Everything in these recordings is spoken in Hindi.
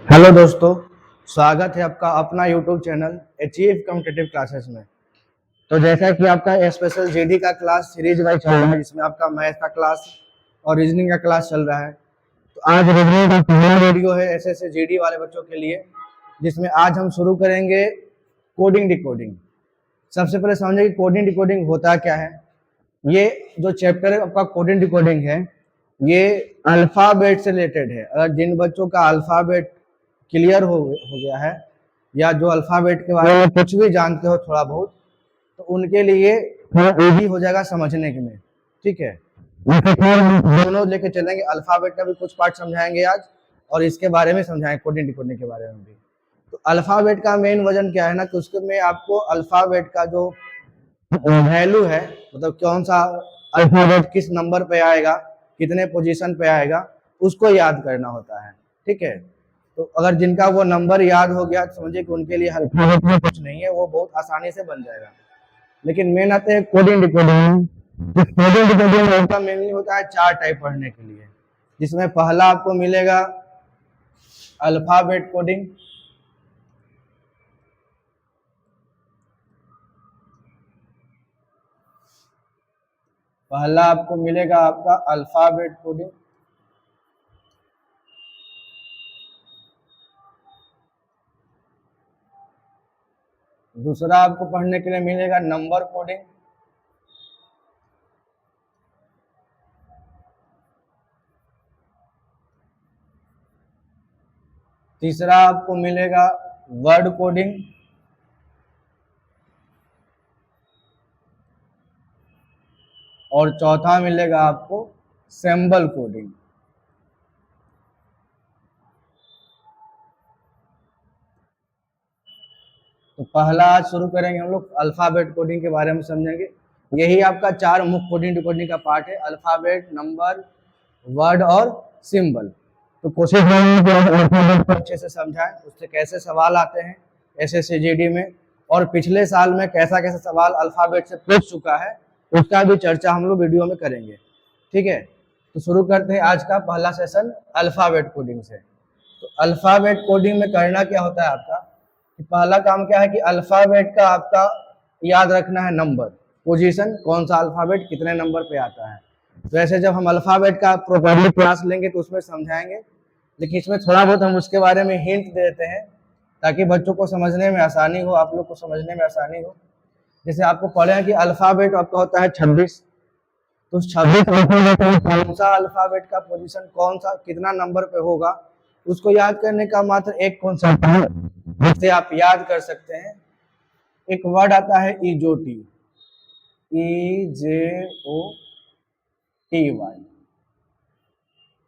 हेलो दोस्तों, स्वागत है आपका अपना YouTube channel achieve competitive classes में। तो जैसा कि आपका स्पेशल जीडी का क्लास सीरीज वाइज चल रहा है, जिसमें आपका मैथ का क्लास और रीजनिंग का क्लास चल रहा है। तो आज रीजनिंग का पहला वीडियो है ऐसे जीडी वाले बच्चों के लिए, जिसमें आज हम शुरू करेंगे कोडिंग डिकोडिंग। सबसे पहले समझे कि कोडिंग डिकोडिंग होता क्या है। ये जो चैप्टर आपका कोडिंग डिकोडिंग है, ये अल्फाबेट से रिलेटेड है। अगर जिन बच्चों का अल्फाबेट क्लियर हो गया है, या जो अल्फाबेट के बारे में कुछ भी जानते हो थोड़ा बहुत, तो उनके लिए थोड़ा इजी हो जाएगा समझने के में। ठीक है, दोनों लेके चलेंगे। अल्फाबेट का भी कुछ पार्ट समझाएंगे आज, और इसके बारे में समझाएंगे कोडिंग डिकोडिंग के बारे में भी। तो अल्फाबेट का मेन वजन क्या है ना, कि उसके में आपको अल्फाबेट का जो वैल्यू है, मतलब कौन सा अल्फाबेट किस नंबर पे आएगा, कितने पोजीशन पे आएगा, उसको याद करना होता है। ठीक है, तो अगर जिनका वो नंबर याद हो गया, समझिए कि उनके लिए अल्फाबेट में कुछ नहीं है, वो बहुत आसानी से बन जाएगा। लेकिन मेन आते हैं कोडिंग डिकोडिंग। कोडिंग डिकोडिंग का मेनली होता है 4 टाइप पढ़ने के लिए, जिसमें पहला आपको मिलेगा अल्फाबेट कोडिंग। पहला आपको मिलेगा आपका अल्फाबेट कोडिंग। दूसरा आपको पढ़ने के लिए मिलेगा नंबर कोडिंग। तीसरा आपको मिलेगा वर्ड कोडिंग। और चौथा मिलेगा आपको सिंबल कोडिंग। तो पहला आज शुरू करेंगे हम लोग अल्फाबेट कोडिंग के बारे में समझेंगे। यही आपका 4 मुख्य कोडिंग डिकोडिंग का पार्ट है, अल्फाबेट, नंबर, वर्ड और सिंबल। तो कोशिश करेंगे अल्फाबेट को अच्छे से समझाएं, उससे कैसे सवाल आते हैं एसएससी में, और पिछले साल में कैसा कैसा सवाल अल्फाबेट से पूछ चुका है, उसका भी चर्चा हम लोग वीडियो में करेंगे। ठीक है, तो शुरू करते हैं आज का पहला सेशन अल्फाबेट कोडिंग से। तो अल्फाबेट कोडिंग में करना क्या होता है आपका, कि पहला काम क्या है कि अल्फाबेट का आपका याद रखना है नंबर, पोजीशन, कौन सा अल्फाबेट कितने नंबर पे आता है। तो ऐसे जब हम अल्फाबेट का प्रोपरली क्लास लेंगे तो उसमें समझाएंगे, लेकिन इसमें थोड़ा बहुत हम उसके बारे में हिंट देते हैं, ताकि बच्चों को समझने में आसानी हो, आप लोग को समझने में आसानी हो। जैसे आपको पढ़े हैं कि अल्फाबेट आपका होता है 26, तो 26 अल्फाबेट में कौन सा अल्फाबेट का पोजीशन कौन सा कितना नंबर पे होगा, उसको याद करने का मात्र एक कॉन्सेप्ट है, जिससे आप याद कर सकते हैं। एक वर्ड आता है इजोटी, EJOTY।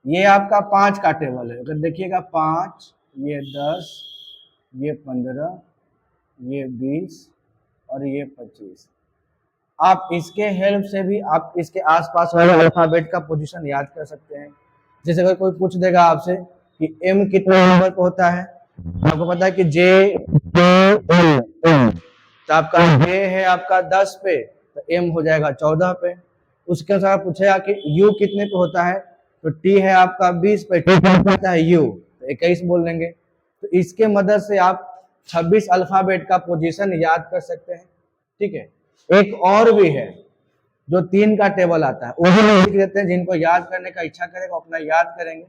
ये आपका 5 का टेबल है। अगर देखिएगा 5, ये 10, ये 15, ये 20 और ये 25। आप इसके हेल्प से भी आप इसके आसपास वाले अल्फाबेट का पोजीशन याद कर सकते हैं। जैसे अगर कोई पूछ देगा आपसे कि M कितने नंबर पे होता है, आपको पता है कि JKL, तो आपका J है आपका 10 पे, तो M हो जाएगा 14 पे। उसके अनुसार पूछेगा कि U कितने पे होता है, तो T है आपका 20 पे, T क्या होता है U, तो 21 बोल देंगे। तो इसके मदद से आप 26 अल्फाबेट का पोजीशन याद कर सकते हैं। ठीक है, एक और भी है जो 3 का टेबल आता है, वो भी लिख देते हैं, जिनको याद करने का इच्छा करेगा अपना याद करेंगे।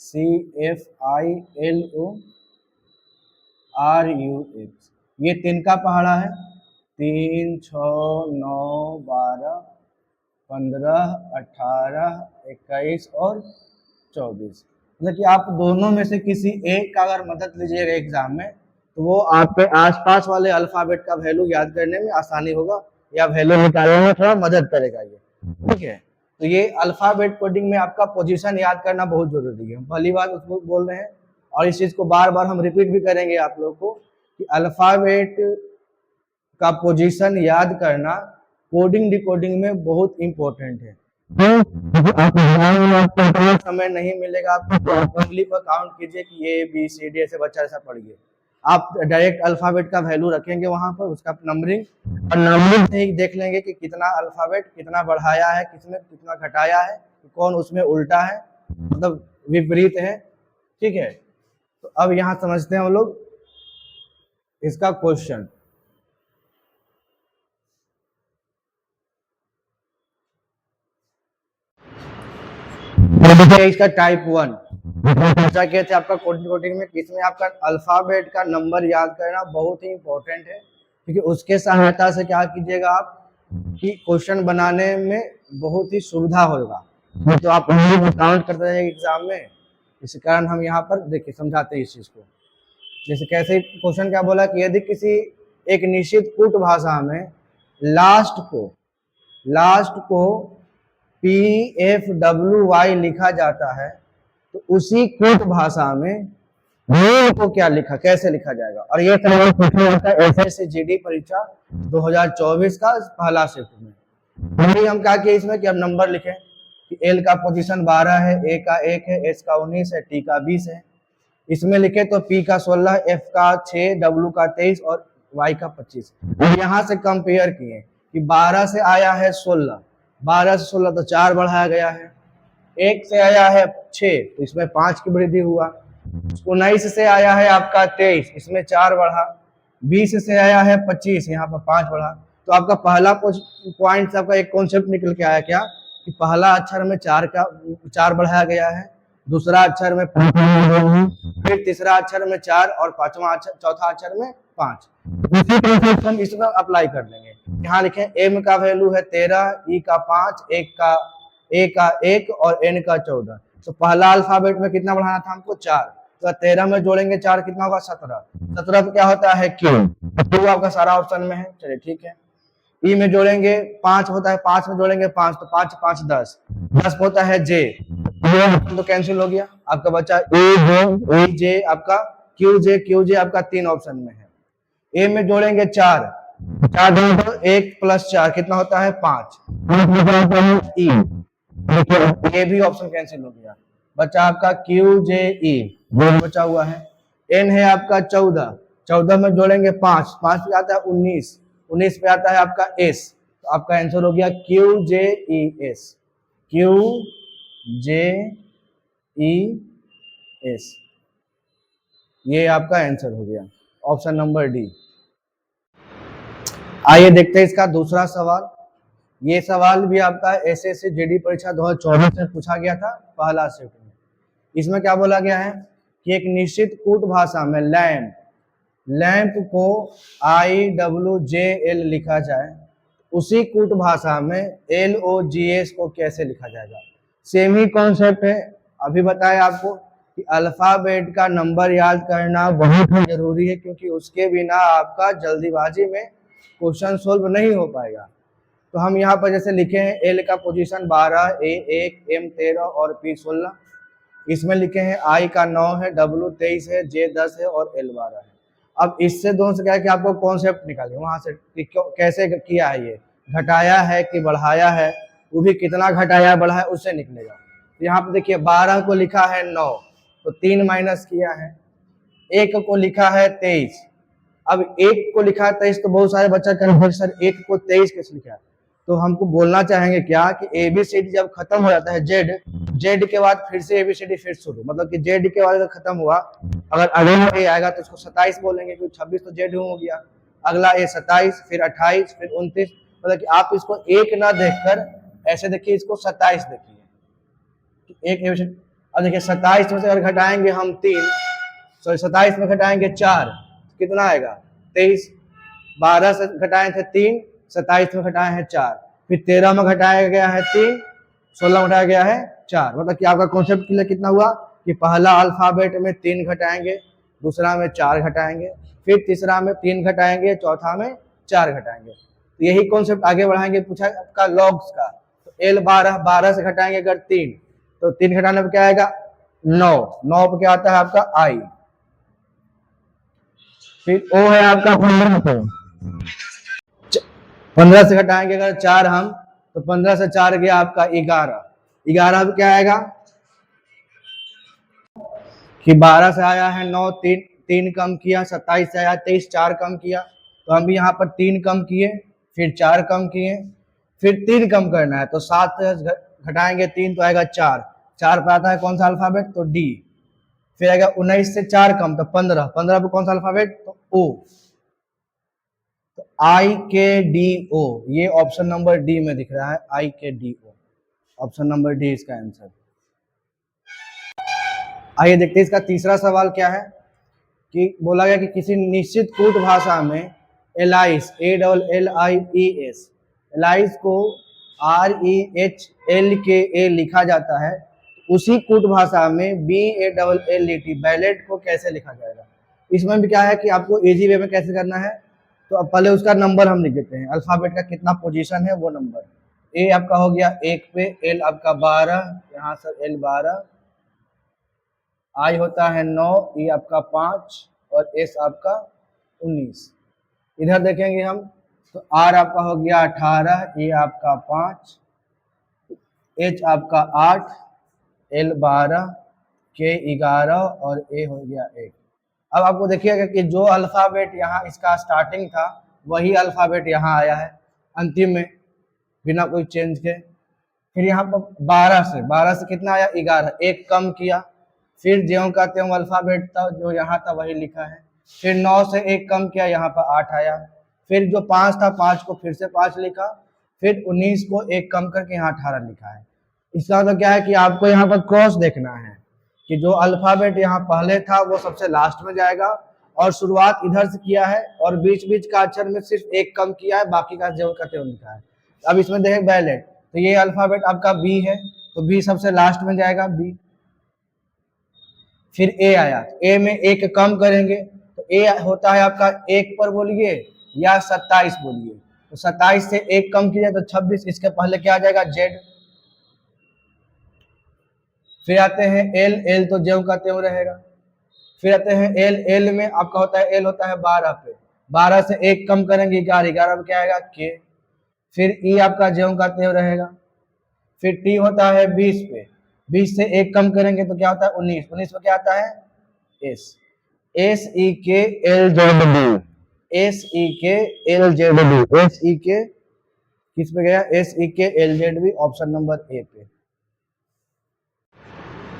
CFILORUX, ये 3 का पहाड़ा है। 3, 6, 9, 12, 15, 18, 21 और 24। मतलब कि आप दोनों में से किसी एक का अगर मदद लीजिएगा एग्जाम में, तो वो आपके आसपास वाले अल्फाबेट का वैल्यू याद करने में आसानी होगा, या वैल्यू निकालने में थोड़ा मदद करेगा ये। ठीक है, तो ये अल्फाबेट कोडिंग में आपका पोजीशन याद करना बहुत जरूरी है। पहली बार उसको बोल रहे हैं, और इस चीज को बार बार हम रिपीट भी करेंगे आप लोग को, कि अल्फाबेट का पोजीशन याद करना कोडिंग डिकोडिंग में बहुत इंपॉर्टेंट है। समय नहीं मिलेगा आपको, तो आप उंगली पर काउंट कीजिए कि A B C D ऐसे बच्चा ऐसा पढ़िए। आप डायरेक्ट अल्फाबेट का वैल्यू रखेंगे वहां पर, उसका नंबरिंग, और नंबरिंग से ही देख लेंगे कि कितना अल्फाबेट कितना बढ़ाया है, किसमें कितना घटाया है, कौन उसमें उल्टा है, मतलब विपरीत है। ठीक है, तो अब यहां समझते हैं हम लोग इसका क्वेश्चन। इसका टाइप 1 जैसा कहते हैं आपका कोडिंग में, इसमें आपका अल्फाबेट का नंबर याद करना बहुत ही इंपॉर्टेंट है, क्योंकि उसके सहायता से क्या कीजिएगा आप कि क्वेश्चन बनाने में बहुत ही सुविधा होगा। तो आप काउंट करते रहेंगे एग्जाम में, इस कारण हम यहाँ पर देखिए समझाते हैं इस चीज को। जैसे कैसे क्वेश्चन क्या बोला कि यदि किसी एक निश्चित कूट भाषा में लास्ट को PFWY लिखा जाता है, तो उसी कूट भाषा में को क्या लिखा, कैसे लिखा जाएगा। और ये SSC GD परीक्षा 2024 का पहला शिफ्ट में हम क्या किए इसमें कि अब नंबर लिखें कि L का पोजीशन 12 है, A का 1 है, S का 19 है, T का 20 है। इसमें लिखे तो P का 16, F का 6, W का 23 और Y का 25। यहाँ से कंपेयर किए कि 12 से आया है 16, 12 से 16 तो 4 बढ़ाया गया है, 1 से आया है 6 तो इसमें 5 की वृद्धि हुआ, 19 से आया है आपका 23, इसमें 4 बढ़ा, 20 से आया है 25, यहाँ पर 5 बढ़ा। तो आपका पहला पॉइंट आपका एक कॉन्सेप्ट निकल के आया क्या कि पहला अक्षर में 4 बढ़ाया गया है, दूसरा अक्षर में 5, फिर तीसरा अक्षर में 4 और चौथा अक्षर में 5। इसी कॉन्सेप्ट हम इसमें अप्लाई कर लेंगे। यहाँ लिखें M का वैल्यू है 13, E का 5, A का 1 और N का 14। तो पहला अल्फाबेट में कितना बढ़ाना था हमको 4, तो 13 में जोड़ेंगे 4 कितना होगा 17, 17 पे क्या होता है Q, Q आपका सारा ऑप्शन में है, चलिए ठीक है। E में जोड़ेंगे 5 होता है, 5 में जोड़ेंगे 5 तो 5 5 10, 10 होता है J, तो कैंसिल हो गया, आपका बचा E J आपका Q J आपका 3 ऑप्शन में है। A में जोड़ेंगे 4 तो 1 + 4 कितना होता है 5, E, ये भी ऑप्शन कैंसिल हो गया, बचा आपका Q J E बचा हुआ है। N है आपका 14, 14 में जोड़ेंगे 5 पे आता है 19, 19 पे आता है आपका S, तो आपका आंसर हो गया Q J E S, Q J E S, ये आपका आंसर हो गया ऑप्शन नंबर डी। आइए देखते हैं इसका दूसरा सवाल। ये सवाल भी आपका SSC GD परीक्षा 2024 में पूछा गया था पहला शिफ्ट में। इसमें क्या बोला गया है कि एक निश्चित कूट भाषा में लैंप को IWJL लिखा जाए, उसी कूट भाषा में LOGS को कैसे लिखा जाएगा। सेम ही कॉन्सेप्ट है, अभी बताया आपको कि अल्फाबेट का नंबर याद करना बहुत ही जरूरी है, क्योंकि उसके बिना आपका जल्दीबाजी में क्वेश्चन सोल्व नहीं हो पाएगा। तो हम यहाँ पर जैसे लिखे हैं L का पोजीशन 12, A 1, M 13 और P 16, इसमें लिखे हैं I का 9 है, W 23 है, J 10 है और L 12 है। अब इससे दोनों से क्या है कि आपको कॉन्सेप्ट निकालिए वहां से कि कैसे किया है, ये घटाया है कि बढ़ाया है, वो भी कितना घटाया बढ़ाया उससे निकलेगा। तो यहाँ पे देखिए 12 को लिखा है 9 तो 3 माइनस किया है, 1 को लिखा है 23, अब 1 को लिखा है 23 तो बहुत सारे बच्चा कन्फ्यूज सर 1 को 23 कैसे लिखा है। तो हमको बोलना चाहेंगे क्या कि ABCD जब खत्म हो जाता है Z के बाद फिर से ABCD फिर शुरू, मतलब कि Z के बाद अगर खत्म हुआ, अगर अगला A आएगा तो उसको 27 बोलेंगे, क्योंकि 26 तो Z हो गया, अगला A 27, फिर 28, फिर 29, मतलब कि आप इसको 1 ना देखकर ऐसे देखिए, इसको 27 देखिए, एक ABCD। अब देखिए 27 में से अगर घटाएंगे हम 3, सॉरी 27 में घटाएंगे 4 कितना आएगा 23, 12 से घटाए थे 3, 27 में घटाए हैं 4, फिर 13 में घटाया गया है 3, 16 में घटाया गया है 4, मतलब कि आपका कॉन्सेप्ट क्लियर कितना हुआ कि पहला अल्फाबेट में 3 घटाएंगे, दूसरा में 4 घटाएंगे, फिर तीसरा में 3 घटाएंगे, चौथा में 4 घटाएंगे। तो यही कॉन्सेप्ट आगे बढ़ाएंगे, पूछा आपका लॉग्स का, तो L 12 से घटाएंगे अगर 3 तो 3 घटाने पर क्या आएगा 9, 9 पर क्या आता है आपका I, फिर O है आपका 15 से घटाएंगे अगर 4 हम, तो 15 से 4 गया आपका 11, 11 पे क्या आएगा कि 12 से आया है 9, 3 कम किया, 27 से आया 23, 4 कम किया, तो हम भी यहाँ पर 3 कम किए, फिर 4 कम किए, फिर 3 कम करना है, तो 7 घटाएंगे 3 तो आएगा 4, 4 पे आता है कौन सा अल्फाबेट, तो डी। फिर आएगा 19 से 4 कम तो 15, 15 पे कौन सा अल्फाबेट, तो ओ, तो आई के डी ओ, ये ऑप्शन नंबर डी में दिख रहा है, आई के डी ओ, ऑप्शन नंबर डी इसका आंसर। आइए देखते हैं इसका तीसरा सवाल क्या है, कि बोला गया कि किसी निश्चित कूट भाषा में एलाइस, ALLIES, एलाइस को REHLKA लिखा जाता है, उसी कूट भाषा में BALLET, बैलेट को कैसे लिखा जाएगा। इसमें भी क्या है कि आपको इजी वे में कैसे करना है, तो अब पहले उसका नंबर हम लिख देते हैं, अल्फाबेट का कितना पोजीशन है वो नंबर। ए आपका हो गया 1 पे, एल आपका 12, यहाँ से एल 12, आई होता है 9, ई आपका 5 और एस आपका 19। इधर देखेंगे हम तो आर आपका हो गया 18, ए आपका 5, एच आपका 8, एल 12, के 11 और ए हो गया 1। अब आपको देखिएगा कि जो अल्फाबेट यहाँ इसका स्टार्टिंग था वही अल्फाबेट यहाँ आया है अंतिम में बिना कोई चेंज के। फिर यहाँ पर 12 से कितना आया, 11, एक कम किया, फिर ज्यों का त्यों अल्फाबेट था जो यहाँ था वही लिखा है। फिर 9 से एक कम किया, यहाँ पर 8 आया। फिर जो 5 था 5 को फिर से 5 लिखा, फिर 19 को एक कम करके यहाँ 18 लिखा है। इसका मतलब क्या है कि आपको यहाँ पर क्रॉस देखना है कि जो अल्फाबेट यहाँ पहले था वो सबसे लास्ट में जाएगा और शुरुआत इधर से किया है और बीच बीच का अक्षर में सिर्फ एक कम किया है, बाकी का ज्यों का त्यों लिखा है। अब इसमें देखें बैलेट, तो ये अल्फाबेट आपका बी है तो बी सबसे लास्ट में जाएगा बी। फिर ए आया, ए में एक कम करेंगे तो ए होता है आपका 1 पर बोलिए या 27 बोलिए, तो 27 से एक कम किया तो 26, इसके पहले क्या आ जाएगा जेड। फिर आते हैं एल, एल तो ज्यों का त्यों रहेगा। फिर आते हैं एल, एल में आपका होता है एल होता है 12 पे, 12 से एक कम करेंगे 11, 11 में क्या आएगा के। फिर ई आपका ज्यों का त्यों रहेगा। फिर टी होता है 20 पे, 20 से एक कम करेंगे तो क्या होता है 19, 19 में क्या आता है एस, SEKLZW, SEKLZW, SEK किस पे गया, SEKLZW, ऑप्शन नंबर ए पे।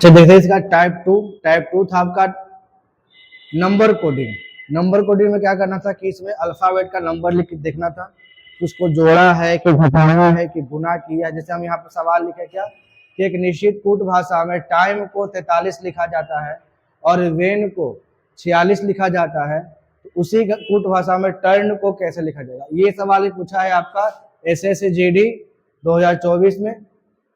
चलिए देखते हैं इसका टाइप 2। टाइप 2 था आपका नंबर कोडिंग। नंबर कोडिंग में क्या करना था कि इसमें अल्फाबेट का नंबर लिख के देखना था, उसको जोड़ा है कि घटाया है कि गुना किया। जैसे हम यहाँ पर सवाल लिखे क्या कि एक निश्चित कूट भाषा में टाइम को 43 लिखा जाता है और वेन को 46 लिखा जाता है, तो उसी कूट भाषा में टर्न को कैसे लिखा जाएगा। ये सवाल ही पूछा है आपका SSGD 2024 में,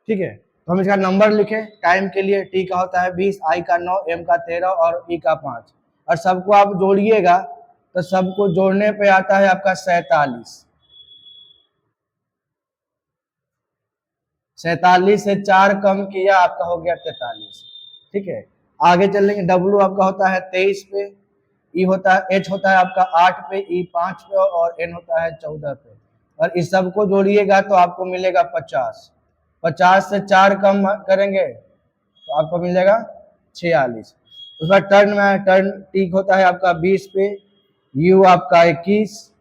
ठीक है। तो हम इसका नंबर लिखें टाइम के लिए, टी का होता है 20, आई का 9, एम का 13 और ई का 5, और सबको आप जोड़िएगा तो सबको जोड़ने पे आता है आपका 47। 47 से 4 कम किया आपका हो गया 43, ठीक है। आगे चलेंगे, डब्ल्यू आपका होता है 23 पे, ई होता है, एच होता है आपका 8 पे, ई 5 पे और एन होता है 14 पे, और इस सबको जोड़िएगा तो आपको मिलेगा 50। 50 से 4 कम करेंगे तो आपको मिलेगा 46। उस बाद टर्न में, टर्न टी होता है आपका 20 पे, यू आपका 21,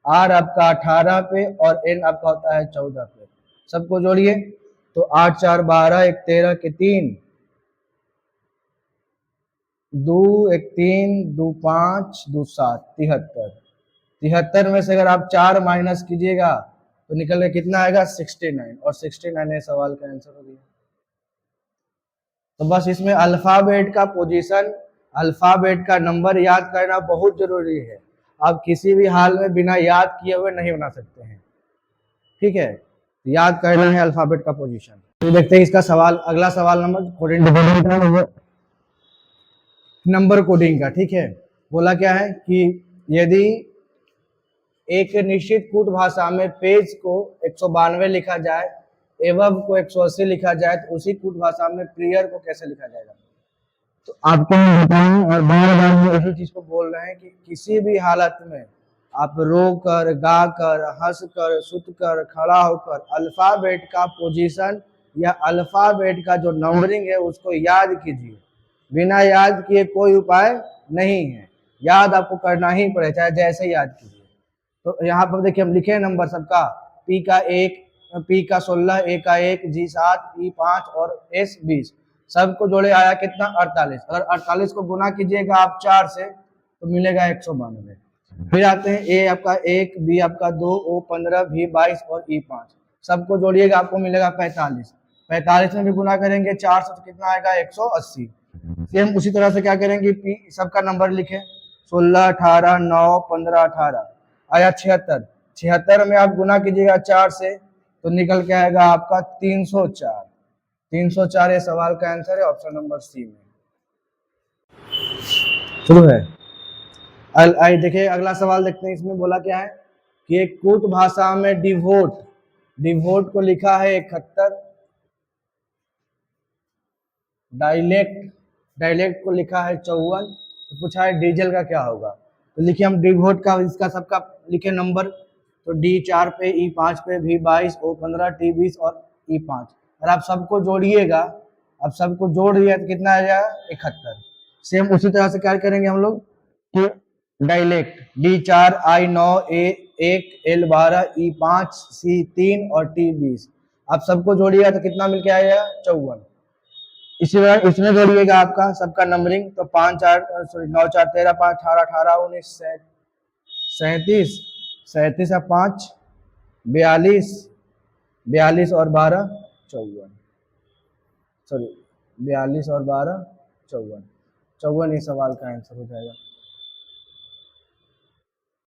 आर आपका 18 पे और एन आपका होता है 14 पे। सबको जोड़िए तो 8 4 12, 1 13 के 3, 2 1 3, 2 5, 2 7, 73। 73 में से अगर आप 4 माइनस कीजिएगा तो निकल के कितना आएगा 69, और 69 है सवाल का आंसर हो गया। तो बस इसमें अल्फाबेट का पोजीशन, अल्फाबेट का नंबर याद करना बहुत जरूरी है। आप किसी भी हाल में बिना याद किए हुए नहीं बना सकते हैं, ठीक है। याद करना है अल्फाबेट का पोजीशन। तो देखते हैं इसका सवाल, अगला सवाल नंबर कोडिंग का, ठीक है। बोला क्या है कि यदि एक निश्चित कूट भाषा में पेज को 192 लिखा जाए एवं को 180 लिखा जाए तो उसी कूट भाषा में प्रियर को कैसे लिखा जाएगा। तो आपको बताएं और बार बार हम इसी चीज को बोल रहे हैं कि किसी भी हालत में आप रो कर, गा कर, हंस कर, सुत कर, खड़ा होकर अल्फाबेट का पोजीशन या अल्फाबेट का जो नंबरिंग है उसको याद कीजिए। बिना याद किए कोई उपाय नहीं है, याद आपको करना ही पड़े, चाहे जैसे याद कीजिए। तो यहाँ पर देखिए हम लिखे नंबर सबका, पी का 1, पी का 16, ए का 1, जी 7, ई 5 और एस 20, सबको जोड़े आया कितना 48। अगर 48 को गुना कीजिएगा आप 4 से तो मिलेगा 192। फिर आते हैं ए आपका 1, बी आपका 2, ओ 15, भी 22 और ई 5, सबको जोड़िएगा आपको मिलेगा 45। 45 में भी गुना करेंगे 4 से तो कितना आएगा 180। सेम उसी तरह से क्या करेंगे, पी सबका नंबर लिखें, 16, 18, 9, 15, 18 आया 76। 76 में आप गुना कीजिएगा 4 से तो निकल के आएगा आपका 304। 304 ये सवाल का आंसर है, ऑप्शन नंबर सी में। शुरू है। आइए देखिए अगला सवाल देखते हैं, इसमें बोला क्या है कि एक कूट भाषा में डिवोट, डिवोट को लिखा है 71, डायलेक्ट, डायलेक्ट को लिखा है 54, तो पूछा है डीजल का क्या होगा। तो लिखिए हम डिवोट का इसका सबका लिखे नंबर, तो डी 4 पे, ई 5 पे, भी 22, ओ 15, टी 20 और ई 5। और आप सबको जोड़िएगा, अब सबको जोड़ दिया तो कितना आ जाएगा 71। सेम उसी तरह से क्या करेंगे हम लोग कि डायलेक्ट डी 4, आई 9, ए 1, एल 12, ई 5, सी 3 और टी 20, आप सबको जोड़िएगा तो कितना मिलके आएगा 54। इसी तरह इसमें जोड़िएगा आपका सबका नंबरिंग, तो 5 4 सॉरी 9 4 13, 5 18, 18 19 37, 37 और 5 42, 42 और 12 54, सॉरी 42 और 12 54, 54 इस सवाल का आंसर हो जाएगा।